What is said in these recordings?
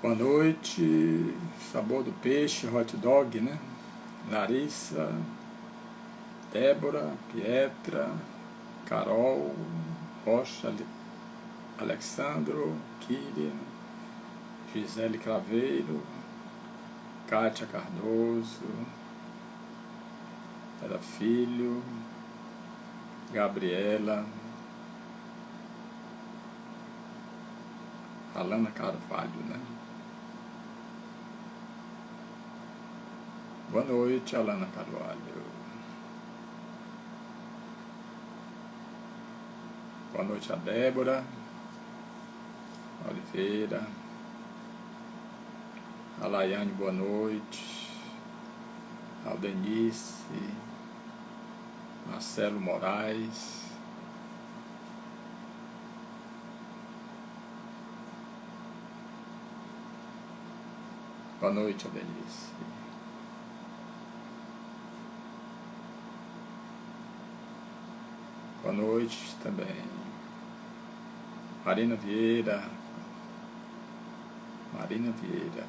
Boa noite, sabor do peixe, hot dog, né? Larissa, Débora, Pietra, Carol, Rocha, Alexandro, Kíria, Gisele Craveiro, Kátia Cardoso, Era Filho, Gabriela, Alana Carvalho, né? Boa noite, Alana Carvalho. Boa noite a Débora Oliveira. A Laiane, boa noite. Aldenice. Marcelo Moraes. Boa noite, Aldenice. Boa noite também. Marina Vieira,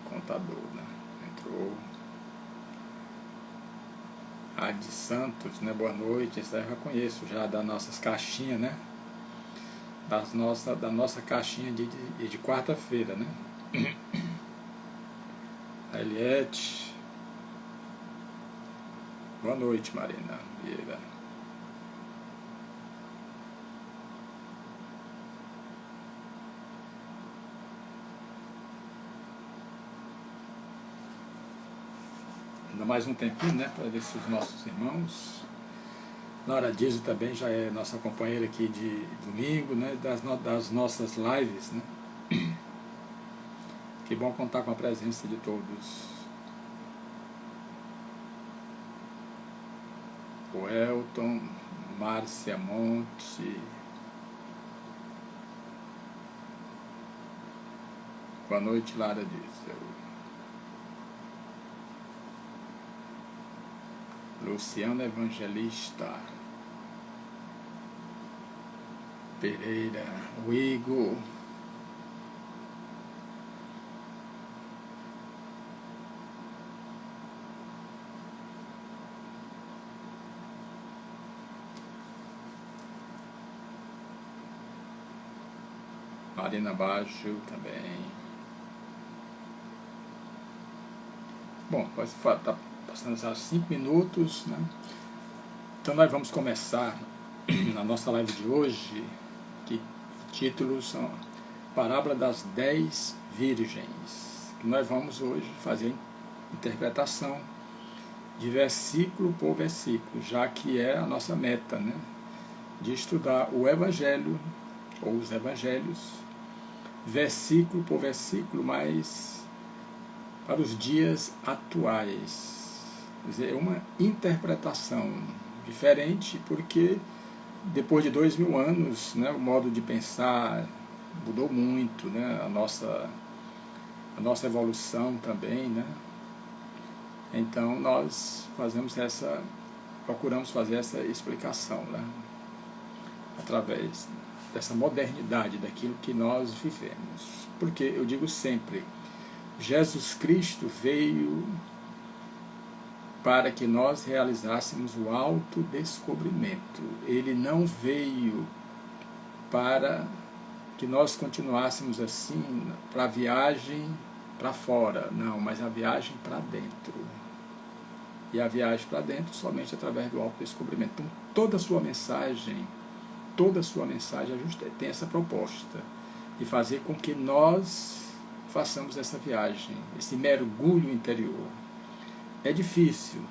contadora, entrou. Adi Santos, né? Boa noite. Essa eu já conheço, já das nossas caixinhas, né? Da nossa caixinha de quarta-feira, né? A Eliette. Boa noite, Marina Vieira. Ainda mais um tempinho, né, para ver se os nossos irmãos. Laura Dias também já é nossa companheira aqui de domingo, né, das nossas lives, né. Que bom contar com a presença de todos. O Elton, Márcia Monte. Boa noite, Lara Dias. Luciano Evangelista Pereira, o Igor, Marina Baixo também. Bom, pode estar passando já 5 minutos, né? Então nós vamos começar na nossa live de hoje, que títulos são Parábola das 10 Virgens, que nós vamos hoje fazer a interpretação de versículo por versículo, já que é a nossa meta, né? De estudar o Evangelho, ou os Evangelhos, versículo por versículo, mas para os dias atuais. Quer dizer, é uma interpretação diferente, porque depois de 2000 anos, né, o modo de pensar mudou muito, né, a nossa evolução também, né. Então nós procuramos fazer essa explicação, né, através dessa modernidade daquilo que nós vivemos. Porque eu digo sempre, Jesus Cristo veio para que nós realizássemos o autodescobrimento. Ele não veio para que nós continuássemos assim, para a viagem para fora, não, mas a viagem para dentro. E a viagem para dentro somente através do autodescobrimento. Então, toda a sua mensagem tem essa proposta de fazer com que nós façamos essa viagem, esse mergulho interior. É difícil,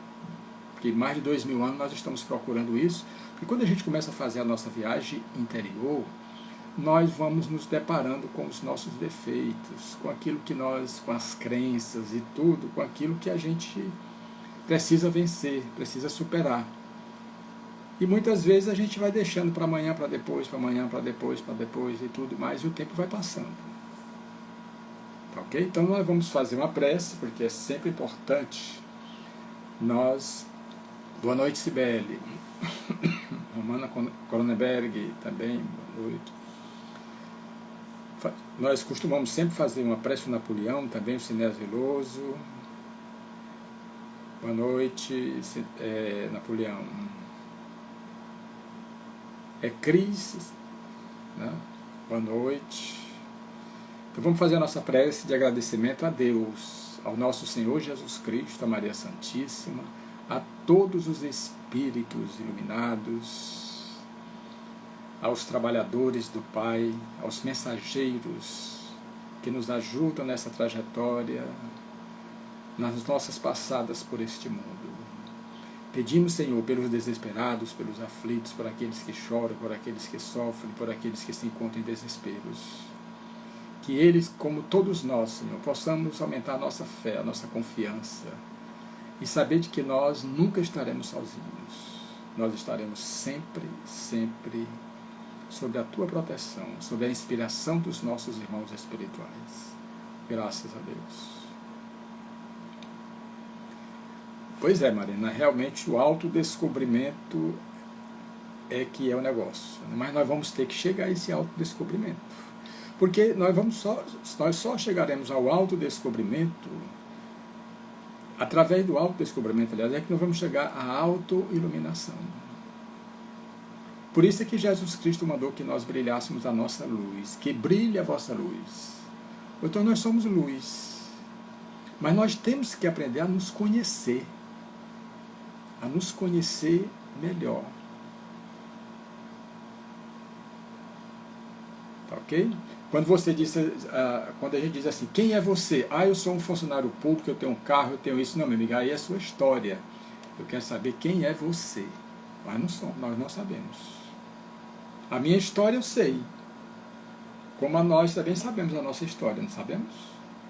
porque mais de 2000 anos nós estamos procurando isso, porque quando a gente começa a fazer a nossa viagem interior, nós vamos nos deparando com os nossos defeitos, com aquilo que nós, com as crenças e tudo, com aquilo que a gente precisa vencer, precisa superar. E muitas vezes a gente vai deixando para amanhã, para depois, para amanhã, para depois e tudo mais, e o tempo vai passando. Tá ok? Então nós vamos fazer uma prece, porque é sempre importante nós... Boa noite, Cibele. Romana Cronenberg também, boa noite. Nós costumamos sempre fazer uma prece do Napoleão, também o Sinés Veloso. Boa noite, Napoleão. Cris, né? Boa noite. Então vamos fazer a nossa prece de agradecimento a Deus, ao nosso Senhor Jesus Cristo, a Maria Santíssima, a todos os espíritos iluminados, aos trabalhadores do Pai, aos mensageiros que nos ajudam nessa trajetória, nas nossas passadas por este mundo. Pedimos, Senhor, pelos desesperados, pelos aflitos, por aqueles que choram, por aqueles que sofrem, por aqueles que se encontram em desesperos. Que eles, como todos nós, Senhor, possamos aumentar a nossa fé, a nossa confiança e saber de que nós nunca estaremos sozinhos. Nós estaremos sempre, sempre sob a Tua proteção, sob a inspiração dos nossos irmãos espirituais. Graças a Deus. Pois é, Marina, realmente o autodescobrimento é que é o negócio. Mas nós vamos ter que chegar a esse autodescobrimento. Porque nós só chegaremos ao autodescobrimento, através do autodescobrimento, aliás, é que nós vamos chegar à autoiluminação. Por isso é que Jesus Cristo mandou que nós brilhássemos a nossa luz, que brilhe a vossa luz. Então nós somos luz. Mas nós temos que aprender a nos conhecer melhor. Tá ok? Quando a gente diz assim, quem é você? Eu sou um funcionário público, eu tenho um carro, eu tenho isso. Não, meu amigo, aí é a sua história. Eu quero saber quem é você. Nós não sabemos. A minha história eu sei. Como nós também sabemos a nossa história, não sabemos?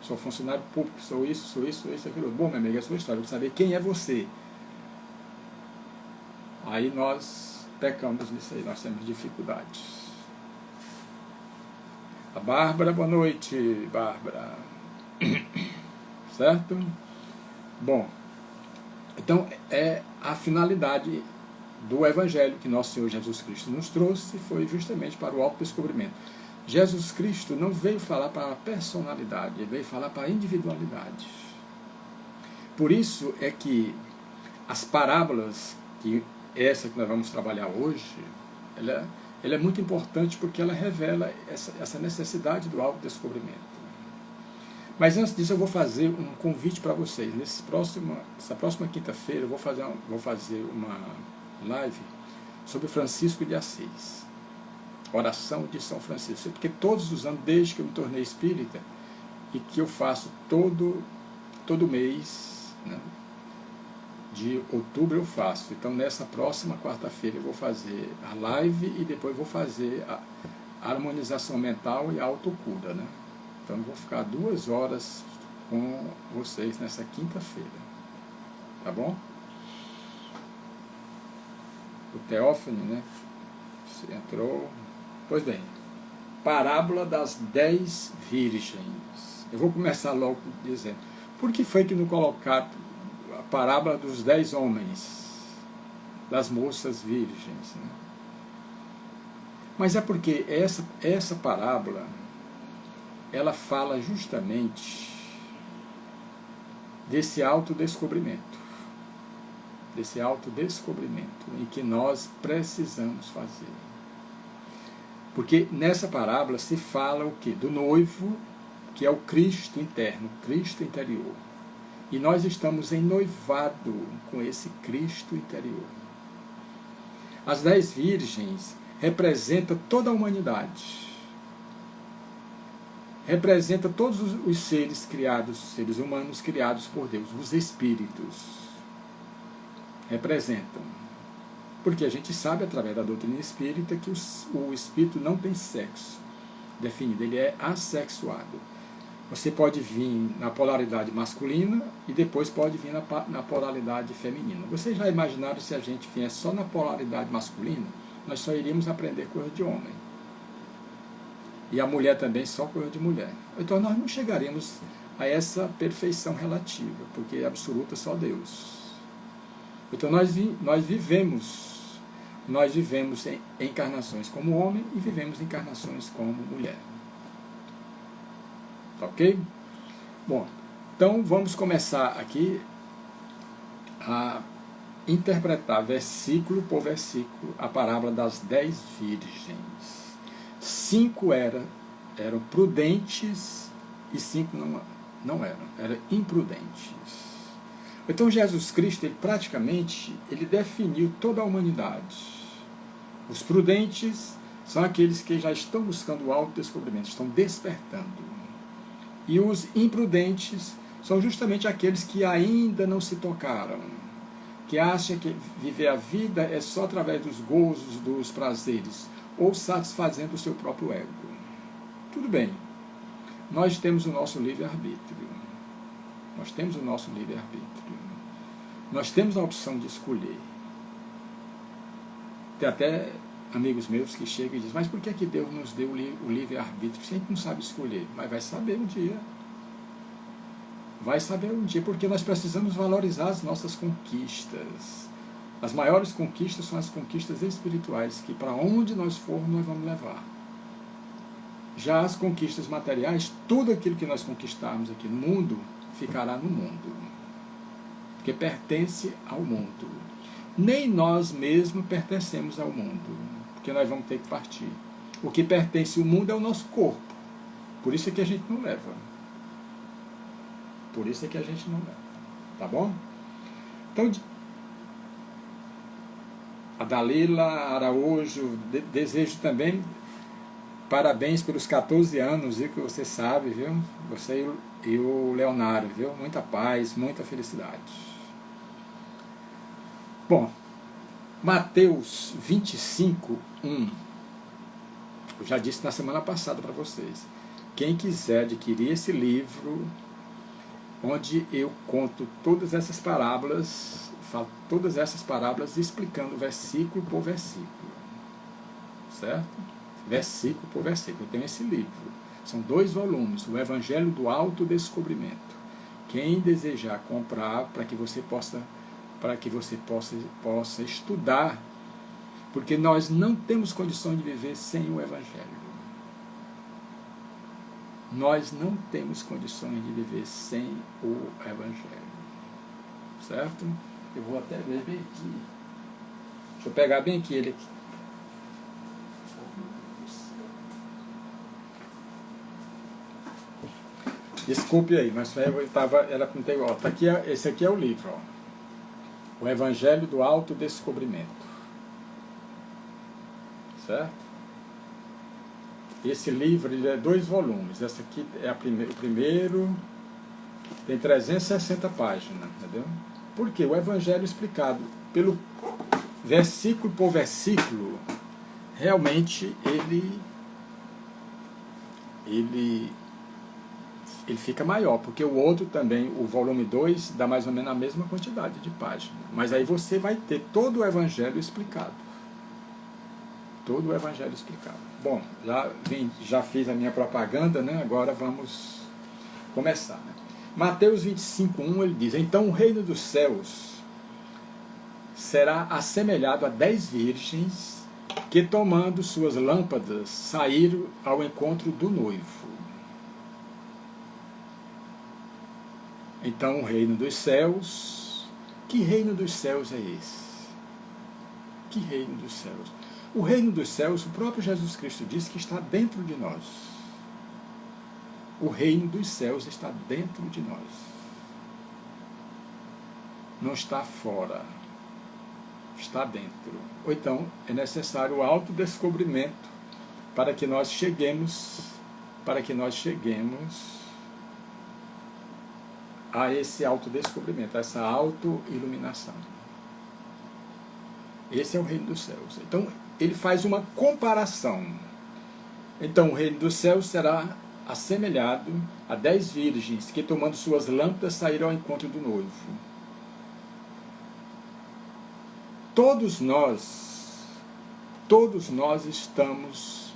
Sou funcionário público, sou isso, aquilo. Bom, meu amigo, é a sua história. Eu quero saber quem é você. Aí nós pecamos nisso aí, nós temos dificuldades. A Bárbara, boa noite, Bárbara. Certo? Bom, então é a finalidade do Evangelho que nosso Senhor Jesus Cristo nos trouxe, foi justamente para o autodescobrimento. Jesus Cristo não veio falar para a personalidade, ele veio falar para a individualidade. Por isso é que as parábolas, essa que nós vamos trabalhar hoje, ela é muito importante porque ela revela essa necessidade do autodescobrimento. Mas antes disso eu vou fazer um convite para vocês. Essa próxima quinta-feira eu vou fazer uma live sobre Francisco de Assis. Oração de São Francisco. Porque todos os anos, desde que eu me tornei espírita, e que eu faço todo mês, né, de outubro eu faço. Então nessa próxima quarta-feira eu vou fazer a live e depois vou fazer a harmonização mental e a autocura, né? Então eu vou ficar 2 horas com vocês nessa quinta-feira. Tá bom? O Teófano, né? Você entrou. Pois bem, parábola das 10 virgens. Eu vou começar logo dizendo, por que foi que não colocaram a parábola dos 10 homens, das moças virgens, né? Mas é porque essa parábola, ela fala justamente desse autodescobrimento em que nós precisamos fazer. Porque nessa parábola se fala o quê? Do noivo, que é o Cristo interno, Cristo interior. E nós estamos em noivado com esse Cristo interior. As 10 virgens representam toda a humanidade. Representa todos os seres criados, seres humanos criados por Deus, os espíritos. Representam. Porque a gente sabe, através da doutrina espírita, que o espírito não tem sexo definido, ele é assexuado. Você pode vir na polaridade masculina e depois pode vir na polaridade feminina. Vocês já imaginaram se a gente viesse só na polaridade masculina? Nós só iríamos aprender coisa de homem. E a mulher também só coisa de mulher. Então nós não chegaremos a essa perfeição relativa, porque é absoluta só Deus. Então nós vivemos em encarnações como homem e vivemos em encarnações como mulher. Tá ok? Bom, então vamos começar aqui a interpretar versículo por versículo a parábola das 10 virgens. 5 eram prudentes e 5 não eram imprudentes. Então Jesus Cristo, ele definiu toda a humanidade. Os prudentes são aqueles que já estão buscando o autodescobrimento, estão despertando. E os imprudentes são justamente aqueles que ainda não se tocaram, que acham que viver a vida é só através dos gozos, dos prazeres, ou satisfazendo o seu próprio ego. Tudo bem, nós temos o nosso livre-arbítrio. Nós temos o nosso livre-arbítrio. Nós temos a opção de escolher. Tem até amigos meus que chegam e dizem, mas por que Deus nos deu o livre-arbítrio? Se a gente não sabe escolher, mas vai saber um dia. Vai saber um dia, porque nós precisamos valorizar as nossas conquistas. As maiores conquistas são as conquistas espirituais, que para onde nós formos, nós vamos levar. Já as conquistas materiais, tudo aquilo que nós conquistarmos aqui no mundo, ficará no mundo, porque pertence ao mundo. Nem nós mesmos pertencemos ao mundo, porque nós vamos ter que partir. O que pertence ao mundo é o nosso corpo, por isso é que a gente não leva. Por isso é que a gente não leva. Tá bom? Então, a Dalila Araújo, desejo também parabéns pelos 14 anos, viu, que você sabe, viu? Você e o Leonardo, viu? Muita paz, muita felicidade. Bom, Mateus 25, 1. Eu já disse na semana passada para vocês. Quem quiser adquirir esse livro, onde eu conto todas essas parábolas, falo todas essas parábolas explicando versículo por versículo. Certo? Versículo por versículo. Eu tenho esse livro. São 2 volumes, o Evangelho do Autodescobrimento. Quem desejar comprar, para que você possa estudar, porque nós não temos condições de viver sem o Evangelho. Nós não temos condições de viver sem o Evangelho. Certo? Eu vou até ver bem aqui. Deixa eu pegar bem aqui ele aqui. Desculpe aí, mas era com igual. Tá aqui, esse aqui é o livro, ó. O Evangelho do Autodescobrimento. Certo? Esse livro ele é 2 volumes. Esse aqui é o primeiro, tem 360 páginas, entendeu? Porque o Evangelho explicado pelo versículo por versículo, realmente ele fica maior, porque o outro também, o volume 2, dá mais ou menos a mesma quantidade de páginas. Mas aí você vai ter todo o Evangelho explicado. Todo o Evangelho explicado. Bom, já fiz a minha propaganda, né? Agora vamos começar. Né? Mateus 25:1, ele diz, então o reino dos céus será assemelhado a 10 virgens que, tomando suas lâmpadas, saíram ao encontro do noivo. Então o reino dos céus, que reino dos céus é esse? Que reino dos céus? O reino dos céus, o próprio Jesus Cristo disse que está dentro de nós. O reino dos céus está dentro de nós. Não está fora. Está dentro. Ou então é necessário o autodescobrimento para que nós cheguemos a esse autodescobrimento, a essa autoiluminação. Esse é o reino dos céus. Então, ele faz uma comparação. Então, o reino dos céus será assemelhado a 10 virgens que, tomando suas lâmpadas, saíram ao encontro do noivo. Todos nós estamos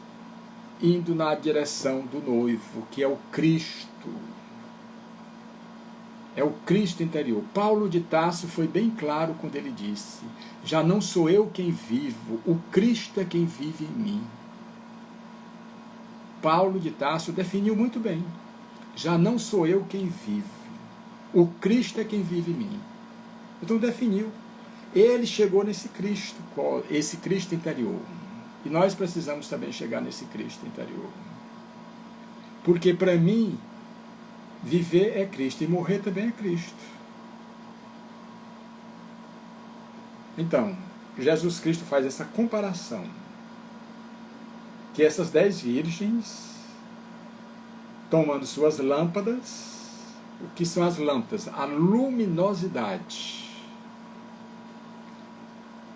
indo na direção do noivo, que é o Cristo. É o Cristo interior. Paulo de Tarso foi bem claro quando ele disse: já não sou eu quem vivo, o Cristo é quem vive em mim. Paulo de Tarso definiu muito bem: já não sou eu quem vivo, o Cristo é quem vive em mim. Então definiu. Ele chegou nesse Cristo, esse Cristo interior. E nós precisamos também chegar nesse Cristo interior. Porque para mim, viver é Cristo e morrer também é Cristo. Então, Jesus Cristo faz essa comparação. Que essas 10 virgens, tomando suas lâmpadas, o que são as lâmpadas? A luminosidade.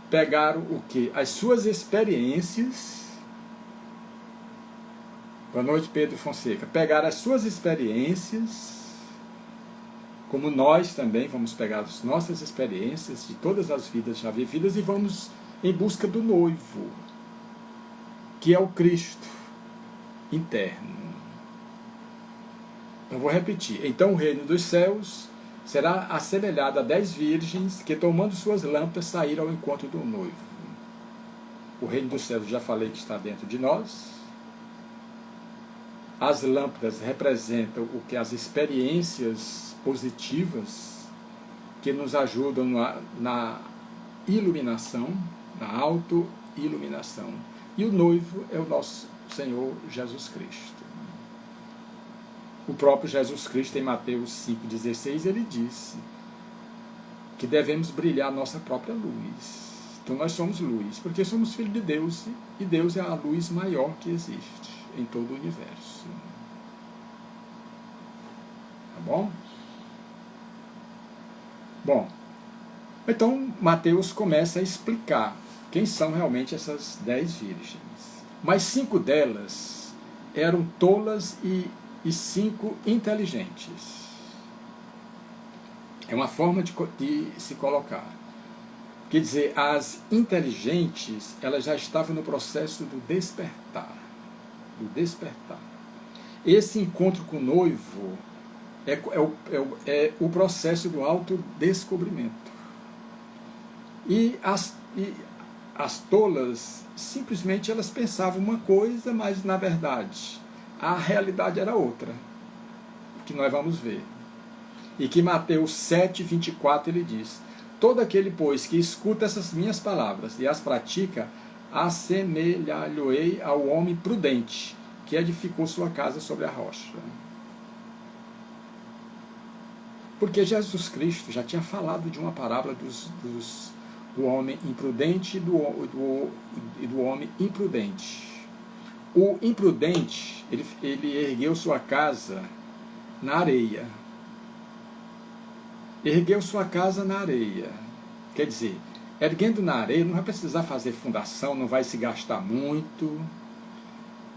Pegaram o quê? As suas experiências. Boa noite, Pedro Fonseca. Pegaram as suas experiências, como nós também vamos pegar as nossas experiências de todas as vidas já vividas e vamos em busca do noivo, que é o Cristo interno. Eu vou repetir. Então o reino dos céus será assemelhado a 10 virgens que, tomando suas lâmpadas, saíram ao encontro do noivo. O reino dos céus, já falei que está dentro de nós. As lâmpadas representam o que? As experiências positivas que nos ajudam na iluminação, na auto-iluminação. E o noivo é o nosso Senhor Jesus Cristo. O próprio Jesus Cristo, em Mateus 5,16, ele disse que devemos brilhar a nossa própria luz. Então nós somos luz, porque somos filhos de Deus, e Deus é a luz maior que existe em todo o universo. Tá bom? Bom, então Mateus começa a explicar quem são realmente essas 10 virgens. Mas 5 delas eram tolas e 5 inteligentes. É uma forma de se colocar. Quer dizer, as inteligentes, elas já estavam no processo do despertar. Esse encontro com o noivo é o processo do autodescobrimento. E as tolas, simplesmente elas pensavam uma coisa, mas na verdade a realidade era outra, que nós vamos ver. E que Mateus 7,24 ele diz: todo aquele, pois, que escuta essas minhas palavras e as pratica, assemelhar-lhe-ei ao homem prudente, que edificou sua casa sobre a rocha. Porque Jesus Cristo já tinha falado de uma parábola do homem imprudente e do homem imprudente. O imprudente, ele ergueu sua casa na areia. Ergueu sua casa na areia. Quer dizer, erguendo na areia, não vai precisar fazer fundação, não vai se gastar muito.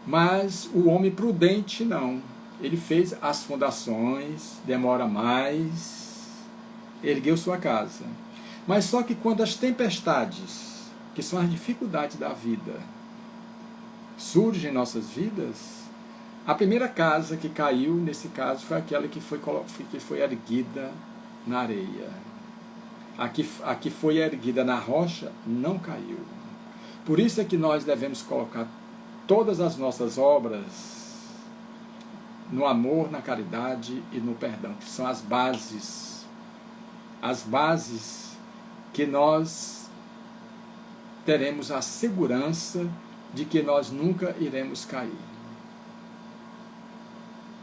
Mas o homem prudente não. Ele fez as fundações, demora mais, ergueu sua casa. Mas só que quando as tempestades, que são as dificuldades da vida, surgem em nossas vidas, a primeira casa que caiu, nesse caso, foi aquela que foi erguida na areia. A que foi erguida na rocha não caiu. Por isso é que nós devemos colocar todas as nossas obras no amor, na caridade e no perdão, que são as bases que nós teremos a segurança de que nós nunca iremos cair.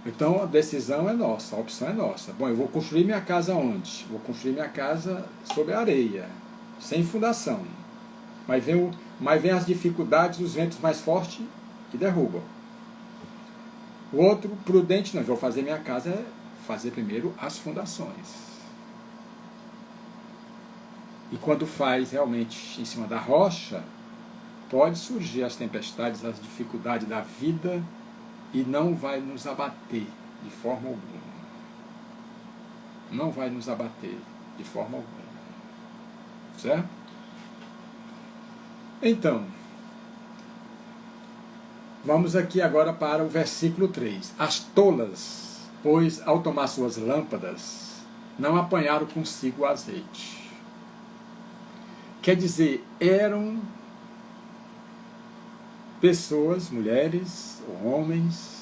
Então a decisão é nossa, a opção é nossa. Bom, eu vou construir minha casa onde? Vou construir minha casa sobre areia, sem fundação. Mas vem as dificuldades, os ventos mais fortes e derrubam. O outro, prudente, não, vou fazer minha casa, fazer primeiro as fundações. E quando faz realmente em cima da rocha, pode surgir as tempestades, as dificuldades da vida e não vai nos abater de forma alguma. Não vai nos abater de forma alguma. Certo? Então, vamos aqui agora para o versículo 3. As tolas, pois ao tomar suas lâmpadas, não apanharam consigo o azeite. Quer dizer, eram pessoas, mulheres ou homens,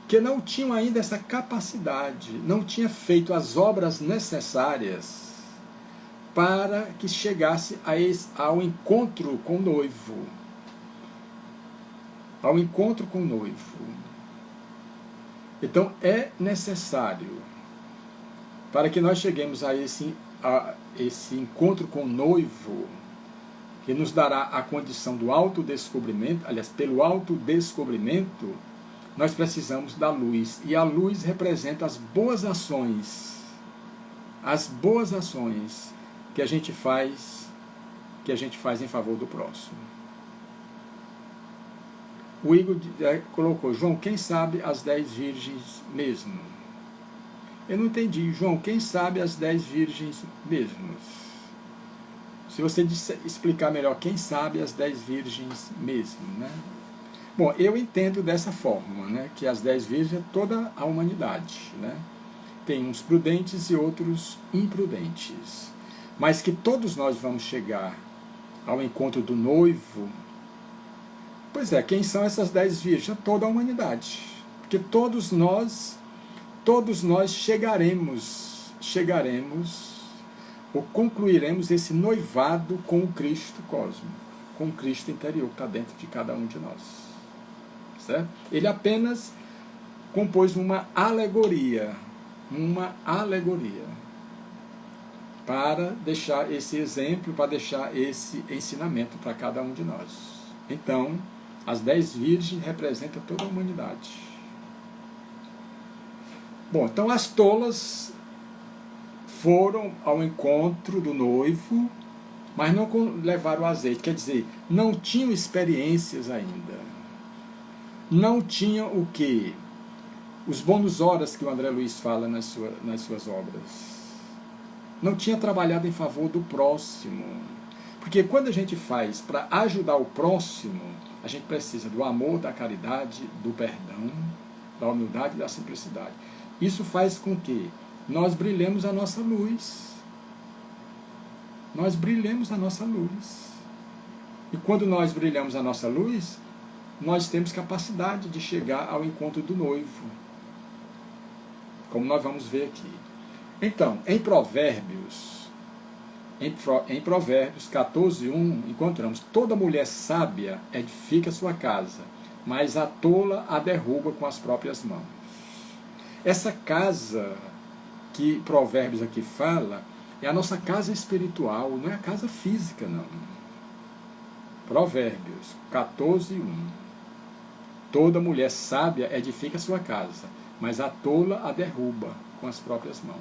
que não tinham ainda essa capacidade, não tinham feito as obras necessárias para que chegasse ao encontro com o noivo. Ao encontro com o noivo. Então é necessário, para que nós cheguemos a esse encontro com o noivo, que nos dará a condição do autodescobrimento, aliás, pelo autodescobrimento, nós precisamos da luz. E a luz representa as boas ações que a gente faz em favor do próximo. O Igor colocou, João, quem sabe as 10 virgens mesmo? Eu não entendi, João, quem sabe as 10 virgens mesmo? Se você explicar melhor, quem sabe as 10 virgens mesmo, né? Bom, eu entendo dessa forma, né, que as 10 virgens é toda a humanidade, né? Tem uns prudentes e outros imprudentes. Mas que todos nós vamos chegar ao encontro do noivo. Pois é, quem são essas 10 virgens? Toda a humanidade. Porque todos nós chegaremos ou concluiremos esse noivado com o Cristo cósmico, com o Cristo interior que está dentro de cada um de nós. Certo? Ele apenas compôs uma alegoria, para deixar esse exemplo, para deixar esse ensinamento para cada um de nós. Então, as 10 virgens representam toda a humanidade. Bom, então as tolas foram ao encontro do noivo, mas não levaram o azeite, quer dizer, não tinham experiências ainda. Não tinham o quê? Os bônus horas que o André Luiz fala nas suas obras. Não tinha trabalhado em favor do próximo. Porque quando a gente faz para ajudar o próximo, a gente precisa do amor, da caridade, do perdão, da humildade e da simplicidade. Isso faz com que nós brilhemos a nossa luz. Nós brilhemos a nossa luz. E quando nós brilhamos a nossa luz, nós temos capacidade de chegar ao encontro do noivo. Como nós vamos ver aqui. Então, em Provérbios 14:1, encontramos: toda mulher sábia edifica sua casa, mas a tola a derruba com as próprias mãos. Essa casa que Provérbios aqui fala é a nossa casa espiritual, não é a casa física, não. Provérbios 14:1. Toda mulher sábia edifica sua casa, mas a tola a derruba com as próprias mãos.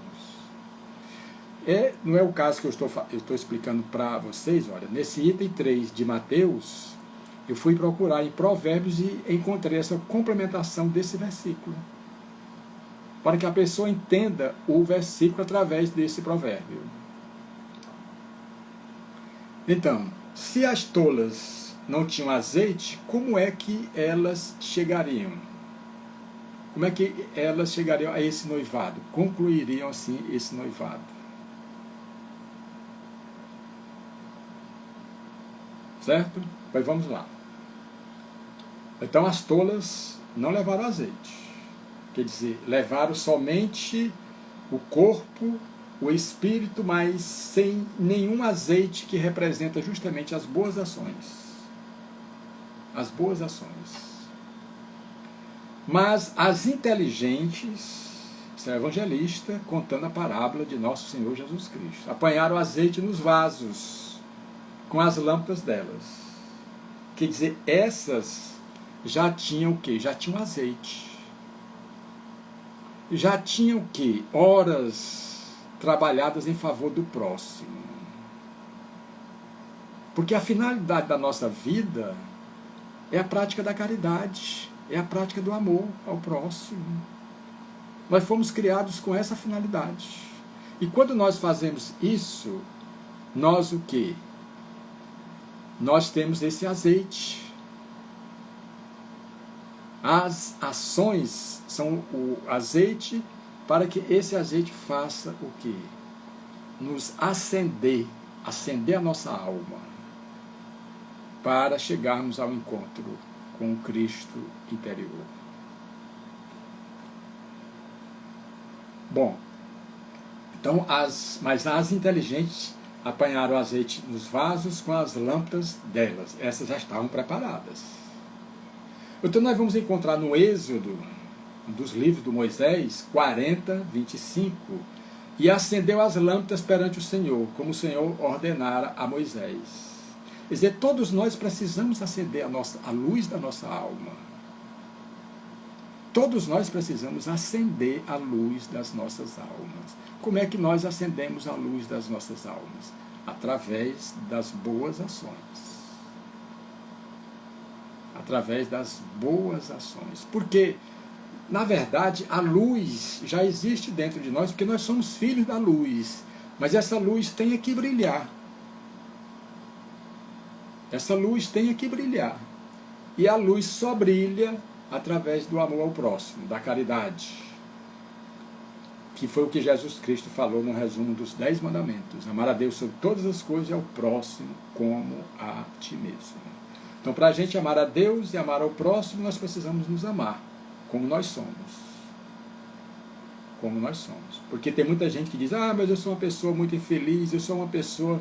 Não é o caso que eu estou explicando para vocês. Olha, nesse item 3 de Mateus, eu fui procurar em Provérbios e encontrei essa complementação desse versículo, para que a pessoa entenda o versículo através desse provérbio. Então, se as tolas não tinham azeite, como é que elas chegariam? Como é que elas chegariam a esse noivado? Concluiriam assim esse noivado. Certo? Pois vamos lá. Então as tolas não levaram azeite. Quer dizer, levaram somente o corpo, o espírito, mas sem nenhum azeite, que representa justamente as boas ações. As boas ações. Mas as inteligentes, isso é evangelista contando a parábola de nosso Senhor Jesus Cristo, apanharam azeite nos vasos com as lâmpadas delas. Quer dizer, essas já tinham o quê? Já tinham azeite. Já tinham o quê? Horas trabalhadas em favor do próximo. Porque a finalidade da nossa vida é a prática da caridade, é a prática do amor ao próximo. Nós fomos criados com essa finalidade. E quando nós fazemos isso, nós o quê? Nós temos esse azeite. As ações são o azeite para que esse azeite faça o quê? Nos acender a nossa alma, para chegarmos ao encontro com o Cristo interior. Bom, então mas as inteligentes apanharam o azeite nos vasos com as lâmpadas delas. Essas já estavam preparadas. Então nós vamos encontrar no Êxodo, dos livros do Moisés, 40, 25, e acendeu as lâmpadas perante o Senhor, como o Senhor ordenara a Moisés. Quer dizer, todos nós precisamos acender a luz da nossa alma. Todos nós precisamos acender a luz das nossas almas. Como é que nós acendemos a luz das nossas almas? Através das boas ações. Através das boas ações. Porque, na verdade, a luz já existe dentro de nós, porque nós somos filhos da luz. Mas essa luz tem que brilhar. Essa luz tem que brilhar. E a luz só brilha através do amor ao próximo, da caridade. Que foi o que Jesus Cristo falou no resumo dos 10 mandamentos. Amar a Deus sobre todas as coisas e ao próximo como a ti mesmo. Então, para a gente amar a Deus e amar ao próximo, nós precisamos nos amar, como nós somos. Como nós somos. Porque tem muita gente que diz, mas eu sou uma pessoa muito infeliz, eu sou uma pessoa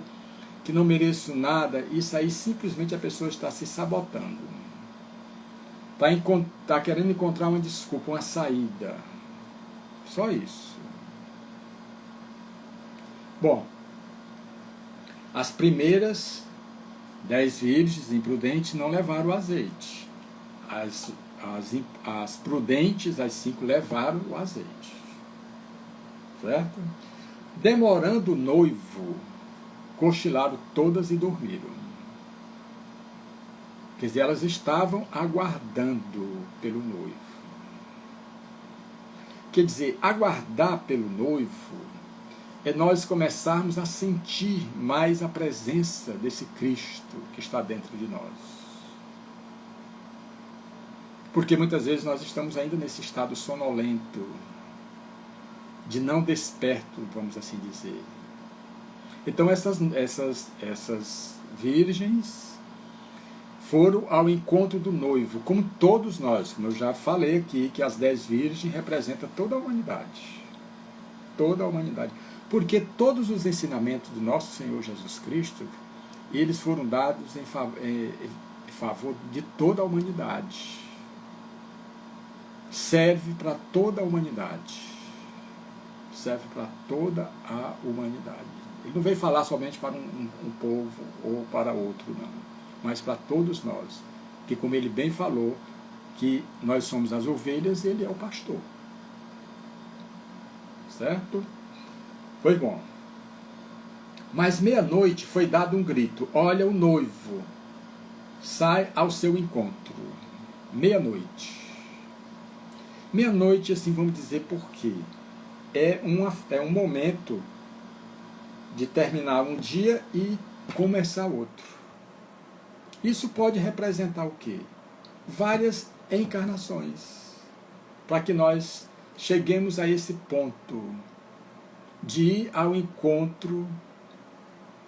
que não mereço nada. Isso aí simplesmente a pessoa está se sabotando. Está querendo encontrar uma desculpa, uma saída. Só isso. Bom, as primeiras 10 virgens imprudentes não levaram o azeite. As prudentes, as 5, levaram o azeite. Certo? Demorando o noivo, cochilaram todas e dormiram. Quer dizer, elas estavam aguardando pelo noivo. Quer dizer, aguardar pelo noivo é nós começarmos a sentir mais a presença desse Cristo que está dentro de nós. Porque muitas vezes nós estamos ainda nesse estado sonolento, de não desperto, vamos assim dizer. Então essas virgens foram ao encontro do noivo, como todos nós, como eu já falei aqui, que as 10 virgens representam toda a humanidade. Toda a humanidade. Porque todos os ensinamentos do nosso Senhor Jesus Cristo, eles foram dados em favor de toda a humanidade. Serve para toda a humanidade. Serve para toda a humanidade. Ele não veio falar somente para um povo ou para outro, não. Mas para todos nós. Que como ele bem falou, que nós somos as ovelhas e ele é o pastor. Certo? Pois bom. Mas meia-noite foi dado um grito. Olha o noivo. Sai ao seu encontro. Meia-noite. Meia-noite, assim, vamos dizer por quê. É um momento de terminar um dia e começar outro. Isso pode representar o quê? Várias encarnações. Para que nós cheguemos a esse ponto de ir ao encontro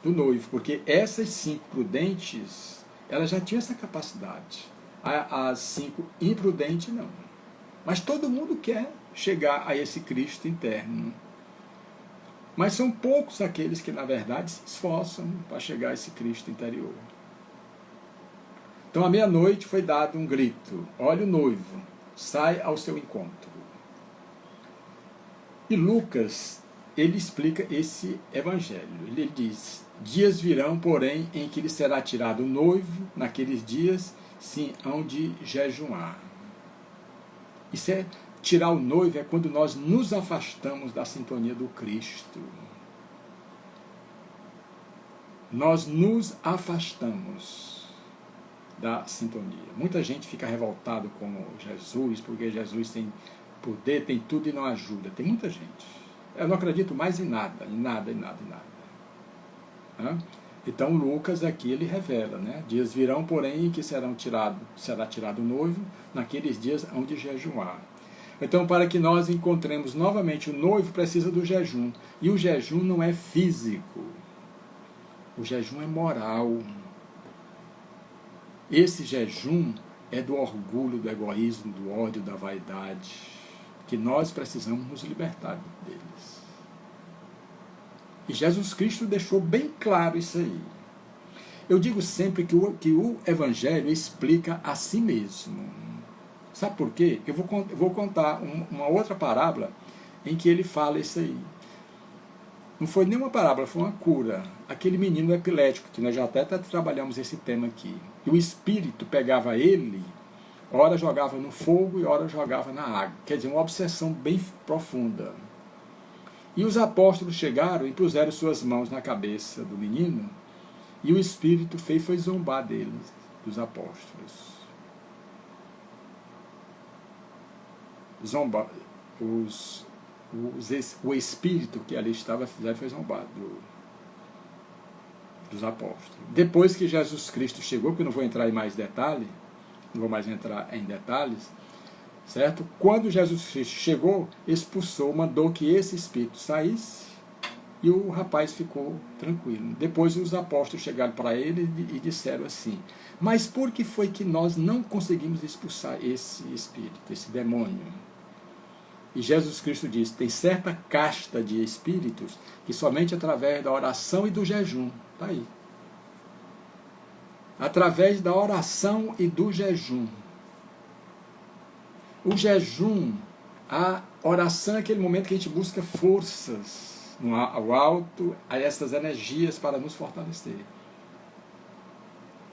do noivo. Porque essas 5 prudentes, elas já tinham essa capacidade. As 5 imprudentes, não. Mas todo mundo quer chegar a esse Cristo interno. Mas são poucos aqueles que, na verdade, se esforçam para chegar a esse Cristo interior. Então, à meia-noite foi dado um grito. Olha o noivo, sai ao seu encontro. E Lucas, ele explica esse evangelho. Ele diz, dias virão, porém, em que lhe será tirado o noivo, naqueles dias, sim, hão de jejuar. Isso é, tirar o noivo é quando nós nos afastamos da sintonia do Cristo. nós nos afastamos da sintonia. Muita gente fica revoltado com Jesus, porque Jesus tem poder, tem tudo e não ajuda. Tem muita gente. Eu não acredito mais em nada, em nada, em nada, em nada. Então Lucas aqui ele revela, né? Dias virão, porém, em que será tirado o noivo, naqueles dias hão de jejuar. Então, para que nós encontremos novamente o noivo, precisa do jejum. E o jejum não é físico. O jejum é moral. Esse jejum é do orgulho, do egoísmo, do ódio, da vaidade, que nós precisamos nos libertar deles. E Jesus Cristo deixou bem claro isso aí. Eu digo sempre que o Evangelho explica a si mesmo. Sabe por quê? Eu vou contar uma outra parábola em que ele fala isso aí. Não foi nenhuma parábola, foi uma cura. Aquele menino epilético, que nós já até trabalhamos esse tema aqui. E o espírito pegava ele, ora jogava no fogo e ora jogava na água. Quer dizer, uma obsessão bem profunda. E os apóstolos chegaram e puseram suas mãos na cabeça do menino, e o espírito foi zombar deles, dos apóstolos. Zombar, o espírito que ali estava foi zombado dos apóstolos. Depois que Jesus Cristo chegou, que eu não vou entrar em mais detalhe, não vou mais entrar em detalhes, certo? Quando Jesus Cristo chegou, expulsou, mandou que esse espírito saísse, e o rapaz ficou tranquilo. Depois os apóstolos chegaram para ele e disseram assim: mas por que foi que nós não conseguimos expulsar esse espírito, esse demônio? E Jesus Cristo disse: tem certa casta de espíritos que somente através da oração e do jejum, está aí. Através da oração e do jejum. O jejum, a oração é aquele momento que a gente busca forças ao alto, a essas energias para nos fortalecer.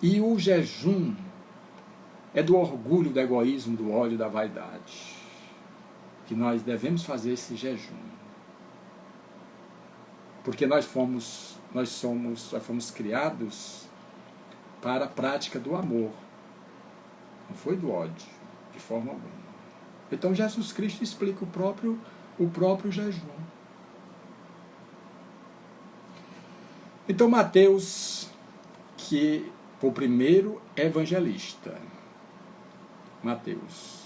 E o jejum é do orgulho, do egoísmo, do ódio, da vaidade. Que nós devemos fazer esse jejum. Porque nós fomos criados para a prática do amor. Não foi do ódio, de forma alguma. Então Jesus Cristo explica o próprio jejum. Então Mateus, que foi o primeiro evangelista, Mateus,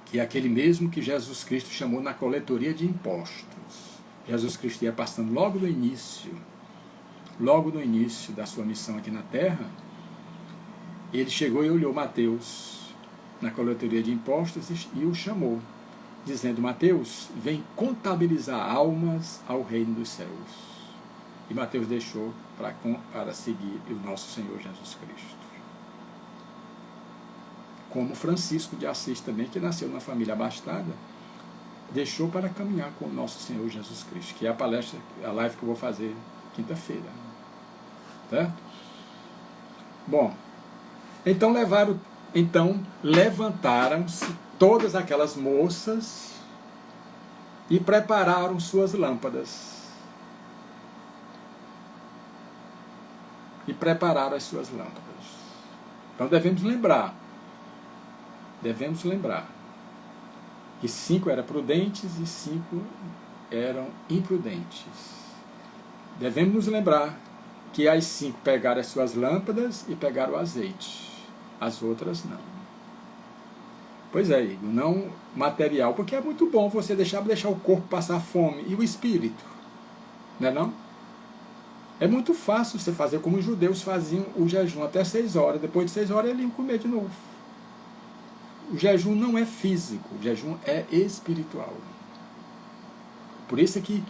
que é aquele mesmo que Jesus Cristo chamou na coletoria de impostos. Jesus Cristo ia passando logo no início da sua missão aqui na terra, ele chegou e olhou Mateus na coletoria de impostos e o chamou, dizendo: Mateus, vem contabilizar almas ao reino dos céus. E Mateus deixou para seguir o nosso Senhor Jesus Cristo. Como Francisco de Assis também, que nasceu numa família abastada, deixou para caminhar com o nosso Senhor Jesus Cristo, que é a live que eu vou fazer quinta-feira. Tá? Bom, então levantaram-se todas aquelas moças e prepararam suas lâmpadas. E prepararam as suas lâmpadas. Então devemos lembrar que 5 eram prudentes e 5 eram imprudentes. Devemos nos lembrar que as 5 pegaram as suas lâmpadas e pegaram o azeite. As outras não. Pois é, Igor, não material, porque é muito bom você deixar o corpo passar fome e o espírito. Não é não? É muito fácil você fazer como os judeus faziam o jejum até 6 horas. Depois de 6 horas eles iam comer de novo. O jejum não é físico, o jejum é espiritual. Por isso é que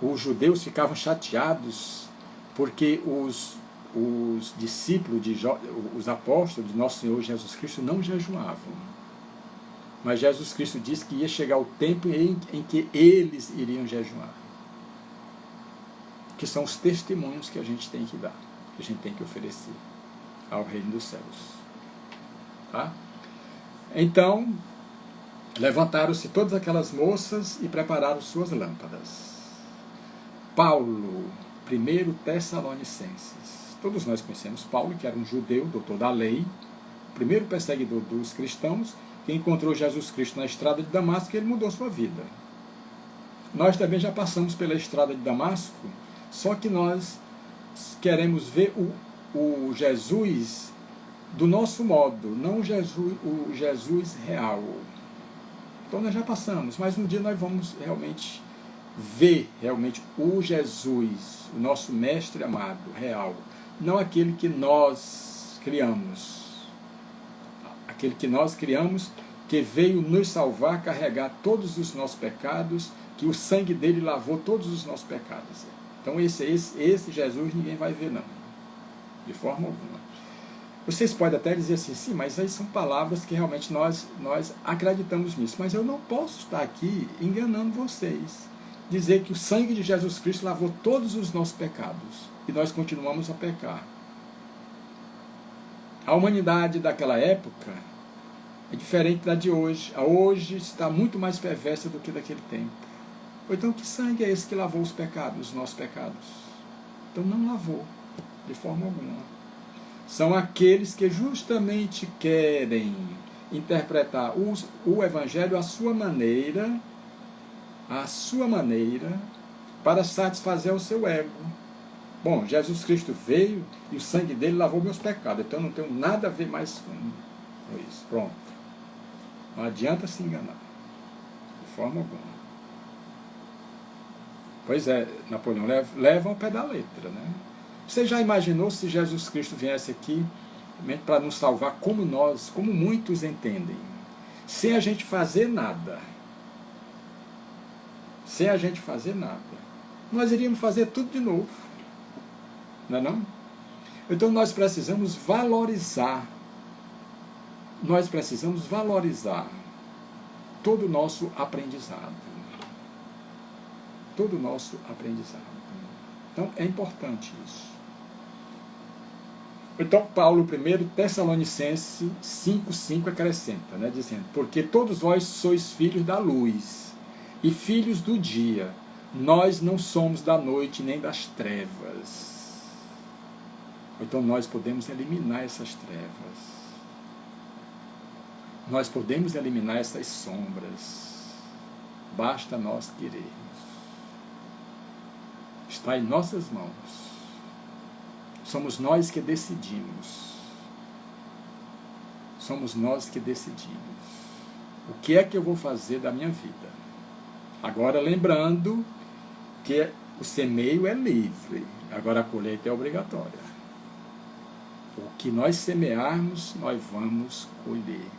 os judeus ficavam chateados, porque os discípulos, os apóstolos de nosso Senhor Jesus Cristo não jejuavam. Mas Jesus Cristo disse que ia chegar o tempo em que eles iriam jejuar. Que são os testemunhos que a gente tem que dar, que a gente tem que oferecer ao reino dos céus. Tá? Então, levantaram-se todas aquelas moças e prepararam suas lâmpadas. Paulo, 1 Tessalonicenses. Todos nós conhecemos Paulo, que era um judeu, doutor da lei, o primeiro perseguidor dos cristãos, que encontrou Jesus Cristo na estrada de Damasco e ele mudou sua vida. Nós também já passamos pela estrada de Damasco, só que nós queremos ver o Jesus do nosso modo, não o Jesus real. Então nós já passamos, mas um dia nós vamos realmente ver o Jesus, o nosso mestre amado, real, não aquele que nós criamos. Aquele que nós criamos, que veio nos salvar, carregar todos os nossos pecados, que o sangue dele lavou todos os nossos pecados. Então esse Jesus ninguém vai ver não, de forma alguma. Vocês podem até dizer assim, sim, mas aí são palavras que realmente nós acreditamos nisso, mas eu não posso estar aqui enganando vocês, dizer que o sangue de Jesus Cristo lavou todos os nossos pecados, e nós continuamos a pecar. A humanidade daquela época é diferente da de hoje. A hoje está muito mais perversa do que daquele tempo. Então, que sangue é esse que lavou os pecados, os nossos pecados? Então, não lavou, de forma alguma. São aqueles que justamente querem interpretar o Evangelho à sua maneira, para satisfazer o seu ego. Bom, Jesus Cristo veio e o sangue dele lavou meus pecados, então eu não tenho nada a ver mais com isso. Pronto. Não adianta se enganar, de forma alguma. Pois é, Napoleão leva ao pé da letra, né? Você já imaginou se Jesus Cristo viesse aqui para nos salvar como muitos entendem, sem a gente fazer nada? Sem a gente fazer nada. Nós iríamos fazer tudo de novo. Não é não? Então nós precisamos valorizar. Nós precisamos valorizar todo o nosso aprendizado. Todo o nosso aprendizado. Então é importante isso. Então Paulo, 1 Tessalonicenses 5,5 acrescenta, né, dizendo, porque todos vós sois filhos da luz e filhos do dia. Nós não somos da noite nem das trevas. Então nós podemos eliminar essas trevas. Nós podemos eliminar essas sombras. Basta nós querermos. Está em nossas mãos. Somos nós que decidimos. Somos nós que decidimos. O que é que eu vou fazer da minha vida? Agora lembrando que o semeio é livre. Agora a colheita é obrigatória. O que nós semearmos, nós vamos colher.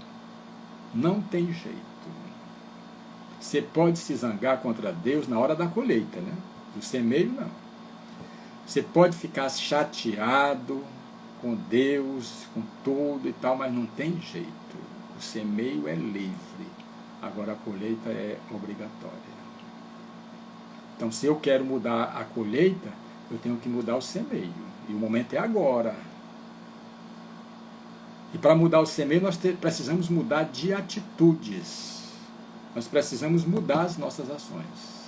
Não tem jeito. Você pode se zangar contra Deus na hora da colheita, né? Do semeio, não. Você pode ficar chateado com Deus, com tudo e tal, mas não tem jeito. O semeio é livre. Agora a colheita é obrigatória. Então, se eu quero mudar a colheita, eu tenho que mudar o semeio. E o momento é agora. E para mudar o semeio, nós precisamos mudar de atitudes. Nós precisamos mudar as nossas ações.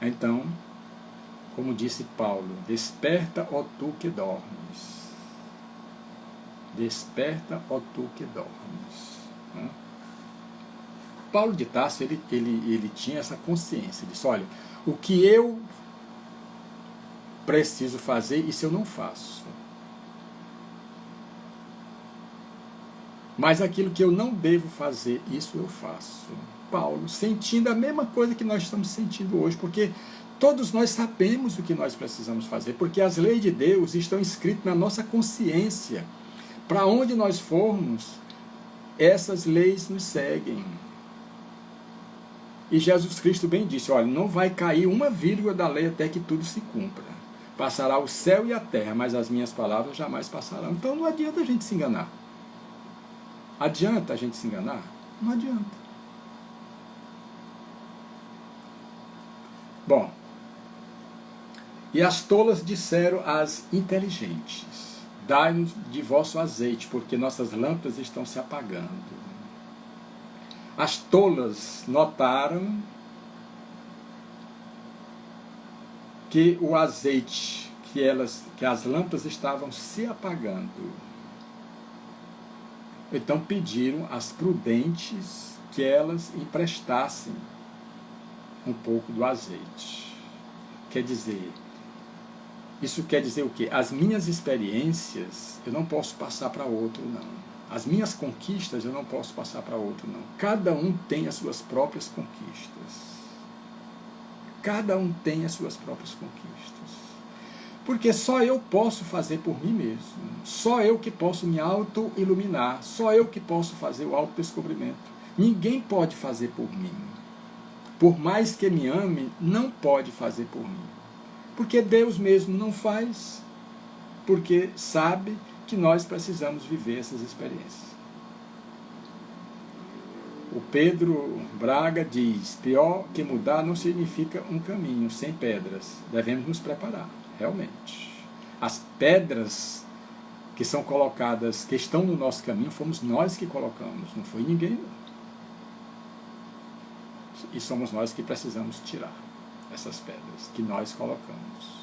Então, como disse Paulo, desperta, ó tu que dormes. Desperta, ó tu que dormes. Paulo de Tarso, ele tinha essa consciência. Ele disse, olha, o que eu preciso fazer, isso eu não faço. Mas aquilo que eu não devo fazer, isso eu faço. Paulo, sentindo a mesma coisa que nós estamos sentindo hoje, porque todos nós sabemos o que nós precisamos fazer, porque as leis de Deus estão escritas na nossa consciência. Para onde nós formos, essas leis nos seguem. E Jesus Cristo bem disse, olha, não vai cair uma vírgula da lei até que tudo se cumpra. Passará o céu e a terra, mas as minhas palavras jamais passarão. Então não adianta a gente se enganar. Adianta a gente se enganar? Não adianta. Bom, e as tolas disseram às inteligentes, dai-nos de vosso azeite, porque nossas lâmpadas estão se apagando. As tolas notaram que o azeite, que as lâmpadas estavam se apagando. Então pediram às prudentes que elas emprestassem um pouco do azeite. Isso quer dizer o quê? As minhas experiências eu não posso passar para outro, não. As minhas conquistas eu não posso passar para outro, não. Cada um tem as suas próprias conquistas. Cada um tem as suas próprias conquistas. Porque só eu posso fazer por mim mesmo. Só eu que posso me auto-iluminar. Só eu que posso fazer o autodescobrimento. Ninguém pode fazer por mim. Por mais que me ame, não pode fazer por mim. Porque Deus mesmo não faz. Porque sabe que nós precisamos viver essas experiências. O Pedro Braga diz: pior que mudar não significa um caminho sem pedras. Devemos nos preparar, realmente. As pedras que são colocadas, que estão no nosso caminho, fomos nós que colocamos, não foi ninguém. E somos nós que precisamos tirar essas pedras que nós colocamos.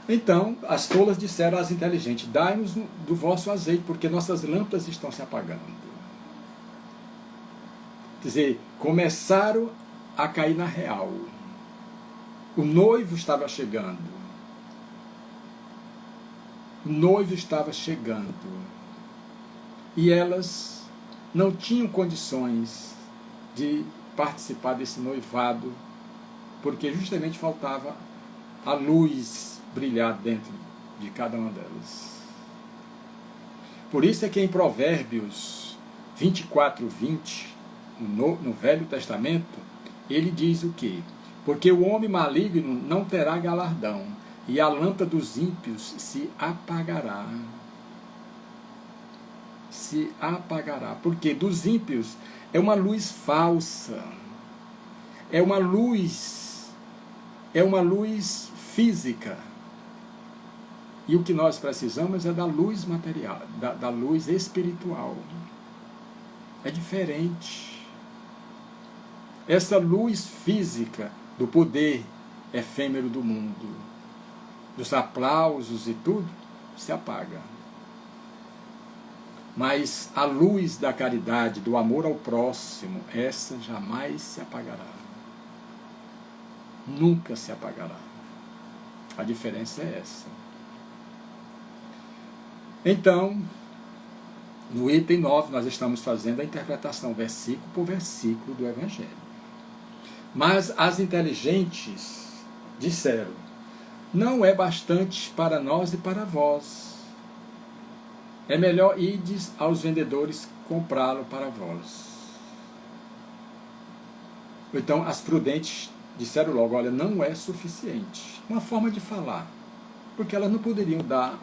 Então, as tolas disseram às inteligentes: dai-nos do vosso azeite, porque nossas lâmpadas estão se apagando. Quer dizer, começaram a cair na real. O noivo estava chegando. O noivo estava chegando. E elas não tinham condições de participar desse noivado, porque justamente faltava a luz brilhar dentro de cada uma delas. Por isso é que em Provérbios 24:20, no Velho Testamento, ele diz o quê? Porque o homem maligno não terá galardão, e a lâmpada dos ímpios se apagará. Se apagará. Porque dos ímpios é uma luz falsa. É uma luz física. E o que nós precisamos é da luz material, da luz espiritual. É diferente. Essa luz física do poder efêmero do mundo, dos aplausos e tudo, se apaga. Mas a luz da caridade, do amor ao próximo, essa jamais se apagará. Nunca se apagará. A diferença é essa. Então, no item 9, nós estamos fazendo a interpretação versículo por versículo do Evangelho. Mas as inteligentes disseram: não é bastante para nós e para vós. É melhor ides aos vendedores comprá-lo para vós. Então as prudentes disseram logo: olha, não é suficiente. Uma forma de falar. Porque elas não poderiam dar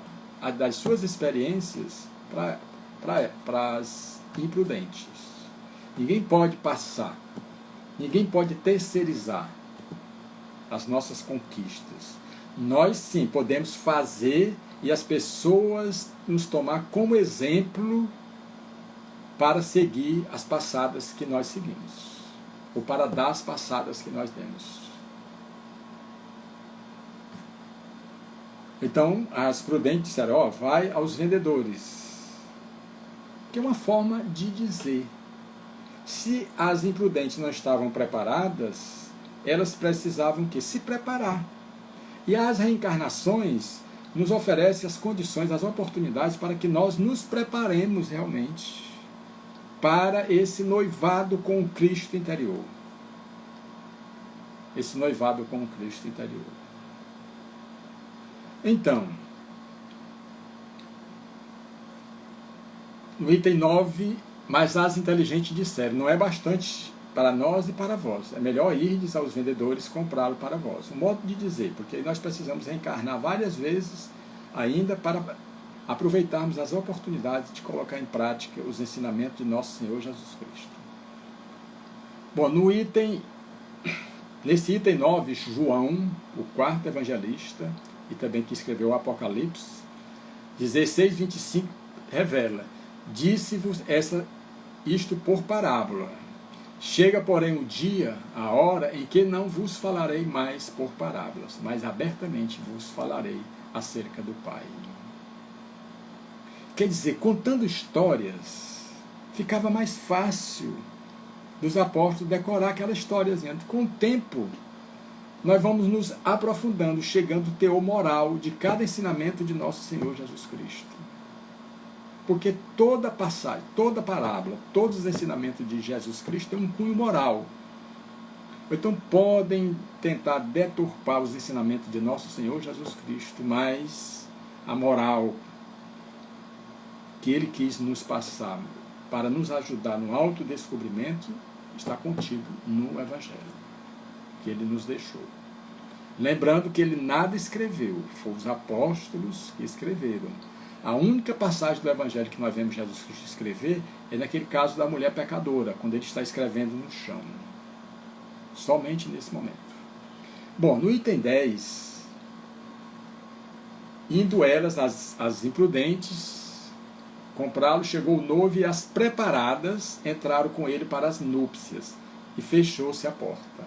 das suas experiências para as imprudentes. Ninguém pode passar. Ninguém pode terceirizar as nossas conquistas. Nós sim podemos fazer e as pessoas nos tomar como exemplo para seguir as passadas que nós seguimos, ou para dar as passadas que nós demos. Então as prudentes disseram: vai aos vendedores, que é uma forma de dizer. Se as imprudentes não estavam preparadas, elas precisavam que se preparar. E as reencarnações nos oferecem as condições, as oportunidades para que nós nos preparemos realmente para esse noivado com o Cristo interior. Esse noivado com o Cristo interior. Então, no item 9, mas as inteligentes disseram: não é bastante para nós e para vós. É melhor irdes aos vendedores comprá-lo para vós. Um modo de dizer, porque nós precisamos reencarnar várias vezes ainda para aproveitarmos as oportunidades de colocar em prática os ensinamentos de nosso Senhor Jesus Cristo. Bom, nesse item 9, João, o quarto evangelista, e também que escreveu o Apocalipse, 16:25, revela: disse-vos isto por parábola, Chega, porém, o dia, a hora, em que não vos falarei mais por parábolas, mas abertamente vos falarei acerca do Pai. Quer dizer, contando histórias, ficava mais fácil dos apóstolos decorar aquela historiazinha. Com o tempo, nós vamos nos aprofundando, chegando ao teor moral de cada ensinamento de nosso Senhor Jesus Cristo. Porque toda passagem, toda parábola, todos os ensinamentos de Jesus Cristo têm um cunho moral. Então podem tentar deturpar os ensinamentos de nosso Senhor Jesus Cristo, mas a moral que Ele quis nos passar para nos ajudar no autodescobrimento está contido no Evangelho que Ele nos deixou. Lembrando que Ele nada escreveu, foram os apóstolos que escreveram. A única passagem do Evangelho que nós vemos Jesus Cristo escrever é naquele caso da mulher pecadora, quando Ele está escrevendo no chão. Somente nesse momento. Bom, no item 10, indo elas, as imprudentes, comprá-lo, chegou o noivo e as preparadas entraram com ele para as núpcias e fechou-se a porta.